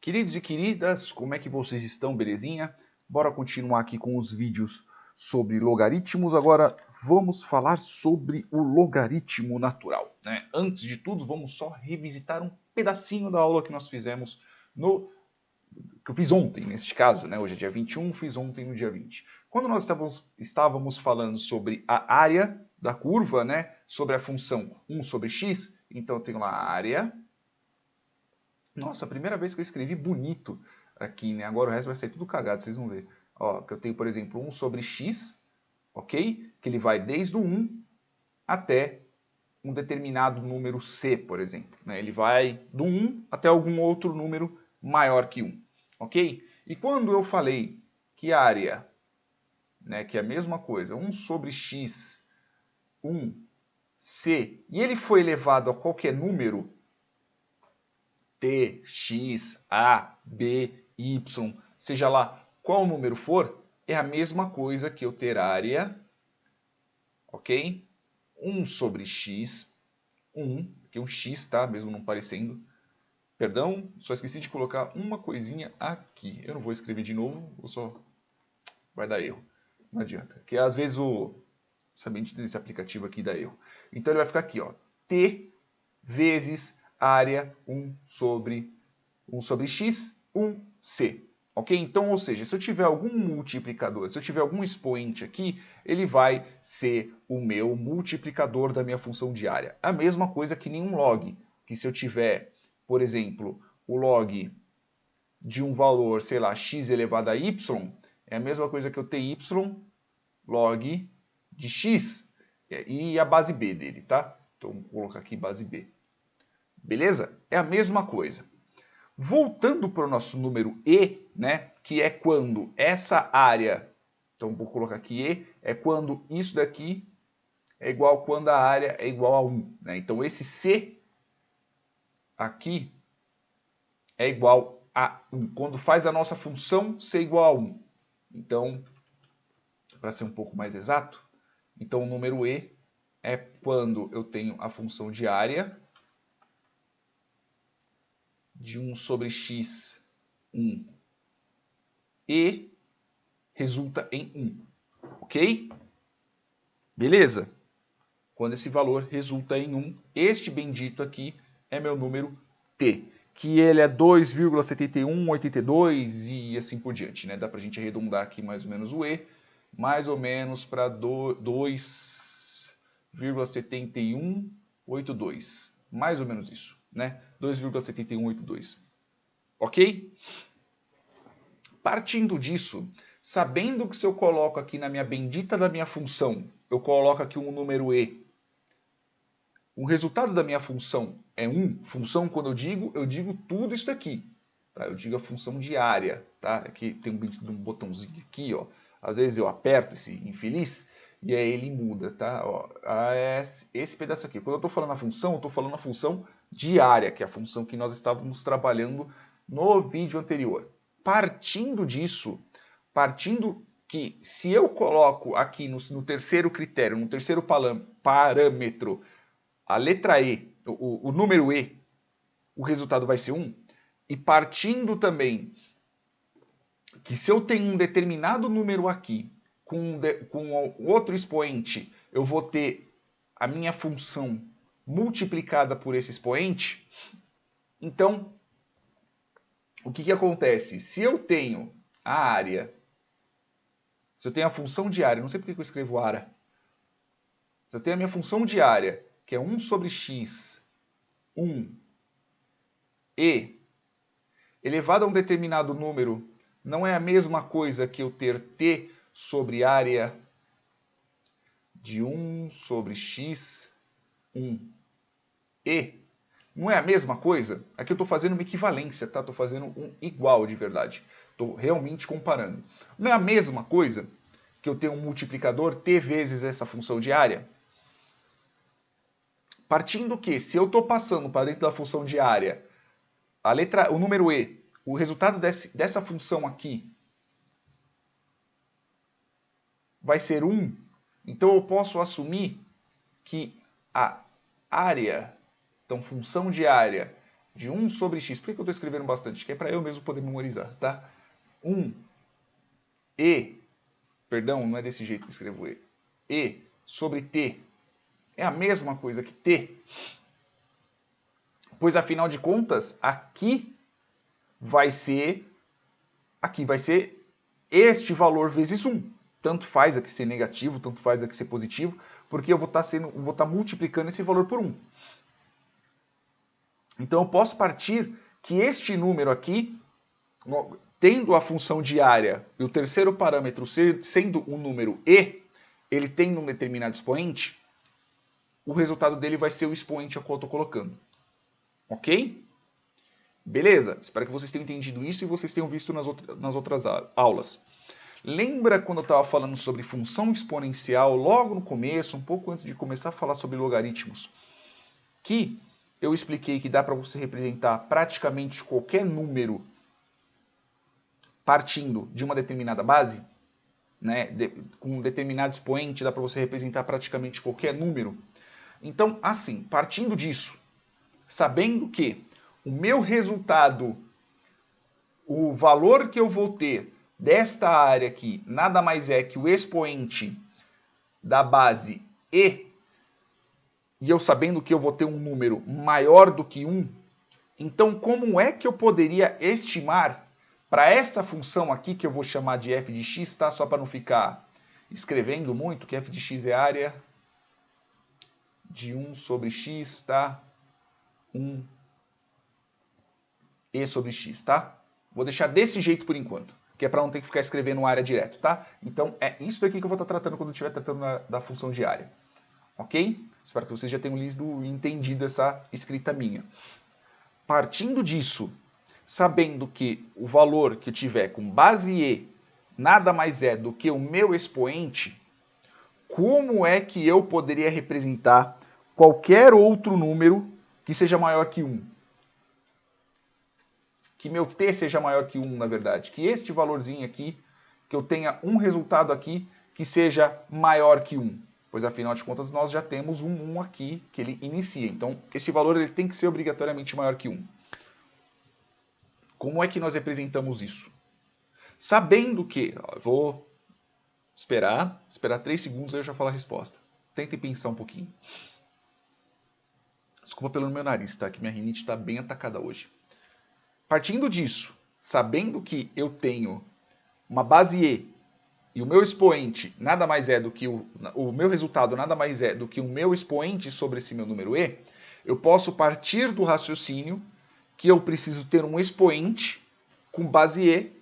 Queridos e queridas, como é que vocês estão, belezinha? Bora continuar aqui com os vídeos sobre logaritmos. Agora vamos falar sobre o logaritmo natural, né? Antes de tudo, vamos só revisitar um pedacinho da aula que nós fizemos que eu fiz ontem, neste caso, né? Hoje é dia 21, fiz ontem no dia 20. Quando nós estávamos falando sobre a área da curva, né? Sobre a função 1 sobre x, então eu tenho lá a área. Nossa, a primeira vez que eu escrevi bonito aqui, né? Agora o resto vai sair tudo cagado, vocês vão ver. Ó, que eu tenho, por exemplo, 1 sobre x, ok? Que ele vai desde o 1 até um determinado número c, por exemplo. Né? Ele vai do 1 até algum outro número maior que 1, ok? E quando eu falei que a área, né, que é a mesma coisa, 1 sobre x, 1, c, e ele foi elevado a qualquer número, T, X, A, B, Y, seja lá qual número for, é a mesma coisa que eu ter área, ok? 1 sobre x, 1, que é um x, tá? Mesmo não parecendo. Perdão, só esqueci de colocar uma coisinha aqui. Eu não vou escrever de novo, vai dar erro. Não adianta. Porque às vezes o sabente desse aplicativo aqui dá erro. Então ele vai ficar aqui, ó. T vezes área 1 sobre x, 1c. Ok? Então, ou seja, se eu tiver algum multiplicador, se eu tiver algum expoente aqui, ele vai ser o meu multiplicador da minha função de área. A mesma coisa que nenhum log, que se eu tiver, por exemplo, o log de um valor, sei lá, x elevado a y, é a mesma coisa que eu ter y log de x e a base b dele, tá? Então, vou colocar aqui base b. Beleza? É a mesma coisa. Voltando para o nosso número E, né, que é quando essa área, então vou colocar aqui E, é quando isso daqui é igual quando a área é igual a 1. Né? Então esse C aqui é igual a 1, quando faz a nossa função ser igual a 1. Então, para ser um pouco mais exato, então o número E é quando eu tenho a função de área de 1 sobre x, 1, e resulta em 1, ok? Beleza? Quando esse valor resulta em 1, este bendito aqui é meu número t, que ele é 2,7182 e assim por diante, né? Dá pra gente arredondar aqui mais ou menos o e, mais ou menos para 2,7182, mais ou menos isso, né? 2,7182. Ok? Partindo disso, sabendo que se eu coloco aqui na minha bendita da minha função, eu coloco aqui um número e, o resultado da minha função é 1. Função, quando eu digo tudo isso daqui. Tá? Eu digo a função de área. Tá? Aqui tem um botãozinho aqui. Ó. Às vezes eu aperto esse infeliz e aí ele muda. Tá? Ó, esse pedaço aqui. Quando eu estou falando a função, eu estou falando a função de área, que é a função que nós estávamos trabalhando no vídeo anterior. Partindo disso, partindo que se eu coloco aqui no terceiro critério, no terceiro parâmetro, a letra E, o número E, o resultado vai ser 1. E partindo também que se eu tenho um determinado número aqui com outro expoente, eu vou ter a minha função multiplicada por esse expoente. Então, o que acontece? Se eu tenho a área, se eu tenho a função de área, não sei porque eu escrevo área. Se eu tenho a minha função de área, que é 1 sobre x, 1, e elevado a um determinado número, não é a mesma coisa que eu ter t sobre área de 1 sobre x, 1, e. Não é a mesma coisa? Aqui eu estou fazendo uma equivalência, tá? Estou fazendo um igual de verdade. Estou realmente comparando. Não é a mesma coisa que eu tenho um multiplicador t vezes essa função de área? Partindo que, se eu estou passando para dentro da função de área o número e, o resultado dessa função aqui vai ser 1, então eu posso assumir que a área, então função de área, de 1 sobre x. Por que eu estou escrevendo bastante? Que é para eu mesmo poder memorizar, tá? 1 perdão, não é desse jeito que eu escrevo e sobre t é a mesma coisa que t, pois afinal de contas, aqui vai ser este valor vezes 1. Tanto faz aqui ser negativo, tanto faz aqui ser positivo, porque eu vou estar multiplicando esse valor por 1. Então eu posso partir que este número aqui, tendo a função diária e o terceiro parâmetro sendo um número e, ele tem um determinado expoente, o resultado dele vai ser o expoente a qual eu estou colocando. Ok? Beleza? Espero que vocês tenham entendido isso e vocês tenham visto nas outras aulas. Lembra quando eu estava falando sobre função exponencial, logo no começo, um pouco antes de começar a falar sobre logaritmos, que eu expliquei que dá para você representar praticamente qualquer número partindo de uma determinada base, né? Com um determinado expoente, dá para você representar praticamente qualquer número. Então, assim, partindo disso, sabendo que o meu resultado, o valor que eu vou ter desta área aqui, nada mais é que o expoente da base e eu sabendo que eu vou ter um número maior do que 1, então como é que eu poderia estimar para essa função aqui, que eu vou chamar de f de x, tá? Só para não ficar escrevendo muito, que f de x é área de 1 sobre x, tá? 1 e sobre x, tá? Vou deixar desse jeito por enquanto, que é para não ter que ficar escrevendo área direto, tá? Então é isso daqui que eu vou estar tratando quando eu estiver tratando da função de área. Ok? Espero que vocês já tenham lido e entendido essa escrita minha. Partindo disso, sabendo que o valor que eu tiver com base E nada mais é do que o meu expoente, como é que eu poderia representar qualquer outro número que seja maior que 1? Que meu t seja maior que 1, na verdade. Que este valorzinho aqui, que eu tenha um resultado aqui que seja maior que 1. Pois, afinal de contas, nós já temos um 1 aqui que ele inicia. Então, esse valor ele tem que ser obrigatoriamente maior que 1. Como é que nós representamos isso? Sabendo que... eu vou esperar 3 segundos aí eu já falo a resposta. Tentem pensar um pouquinho. Desculpa pelo meu nariz, tá? Que minha rinite está bem atacada hoje. Partindo disso, sabendo que eu tenho uma base E o meu expoente nada mais é do que o meu resultado nada mais é do que o meu expoente sobre esse meu número E, eu posso partir do raciocínio que eu preciso ter um expoente com base E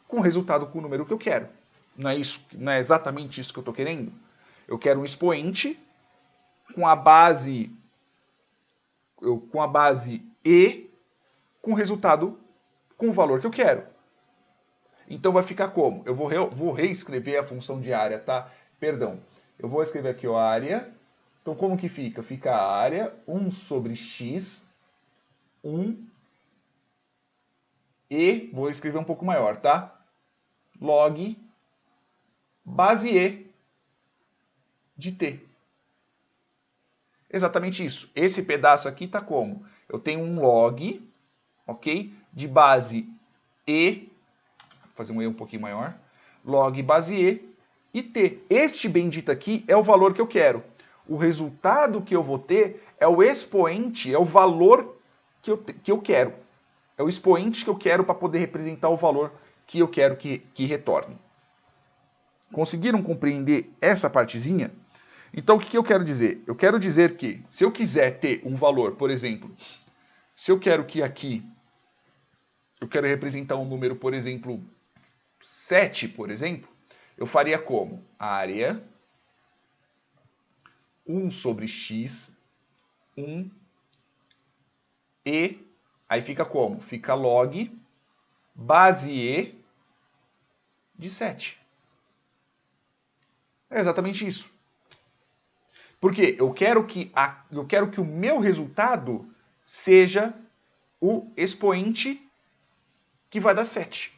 com resultado com o número que eu quero. Não é isso? Não é exatamente isso que eu estou querendo? Eu quero um expoente com a base E com resultado com o valor que eu quero. Então vai ficar como? Eu vou reescrever a função de área, tá? Perdão. Eu vou escrever aqui a área. Então como que fica? Fica a área 1 sobre x, 1, e vou escrever um pouco maior, tá? Log base E de t. Exatamente isso. Esse pedaço aqui tá como? Eu tenho um log, ok? De base E, vou fazer um E um pouquinho maior, log base E t. Este bendito aqui é o valor que eu quero. O resultado que eu vou ter é o expoente, é o valor que eu quero. É o expoente que eu quero para poder representar o valor que eu quero que retorne. Conseguiram compreender essa partezinha? Então, o que eu quero dizer? Eu quero dizer que, se eu quiser ter um valor, por exemplo, se eu quero que aqui, eu quero representar um número, por exemplo, 7, por exemplo, eu faria como? Área 1 sobre x, 1, e, aí fica como? Fica log base E de 7. É exatamente isso. Porque eu quero que o meu resultado seja o expoente que vai dar 7.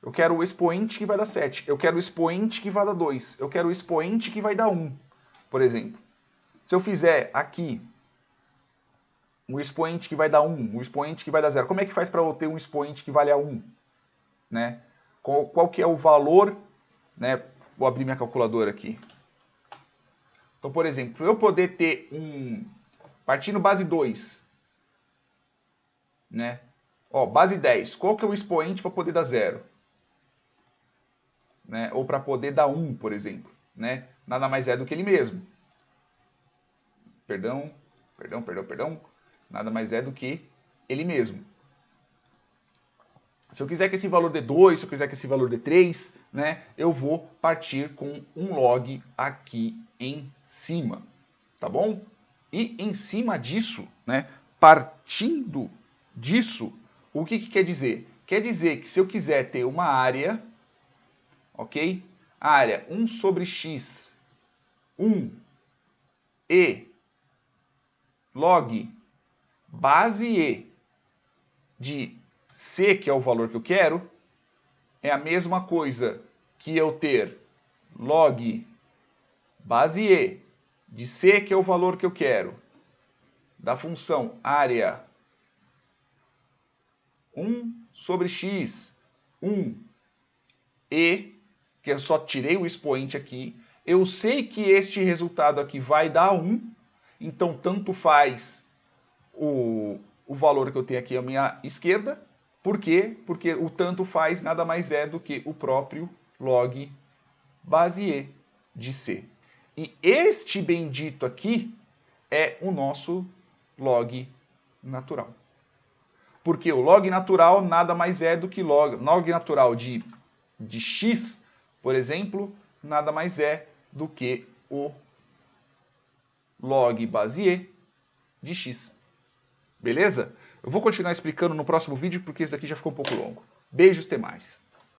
Eu quero o expoente que vai dar 7. Eu quero o expoente que vai dar 2. Eu quero o expoente que vai dar 1, por exemplo. Se eu fizer aqui um expoente que vai dar 1, um expoente que vai dar 0. Como é que faz para eu ter um expoente que vale a 1? Né? Qual que é o valor? Né? Vou abrir minha calculadora aqui. Então, por exemplo, eu poder ter partindo base 2, né? Ó, base 10, qual que é o expoente para poder dar 0? Né? Ou para poder dar 1, por exemplo. Né? Nada mais é do que ele mesmo. Perdão. Nada mais é do que ele mesmo. Se eu quiser que esse valor dê 2, se eu quiser que esse valor dê 3, né, eu vou partir com um log aqui em cima, tá bom? E em cima disso, né, partindo disso, o que quer dizer? Quer dizer que se eu quiser ter uma área, ok? A área 1 sobre x, 1 e log base e de C, que é o valor que eu quero, é a mesma coisa que eu ter log base E de C, que é o valor que eu quero, da função área 1 sobre x, 1 e, que eu só tirei o expoente aqui, eu sei que este resultado aqui vai dar 1, então tanto faz o valor que eu tenho aqui à minha esquerda. Por quê? Porque o tanto faz nada mais é do que o próprio log base E de C. E este bendito aqui é o nosso log natural. Porque o log natural nada mais é do que log natural de x, por exemplo, nada mais é do que o log base E de x. Beleza? Eu vou continuar explicando no próximo vídeo porque esse daqui já ficou um pouco longo. Beijos, até mais.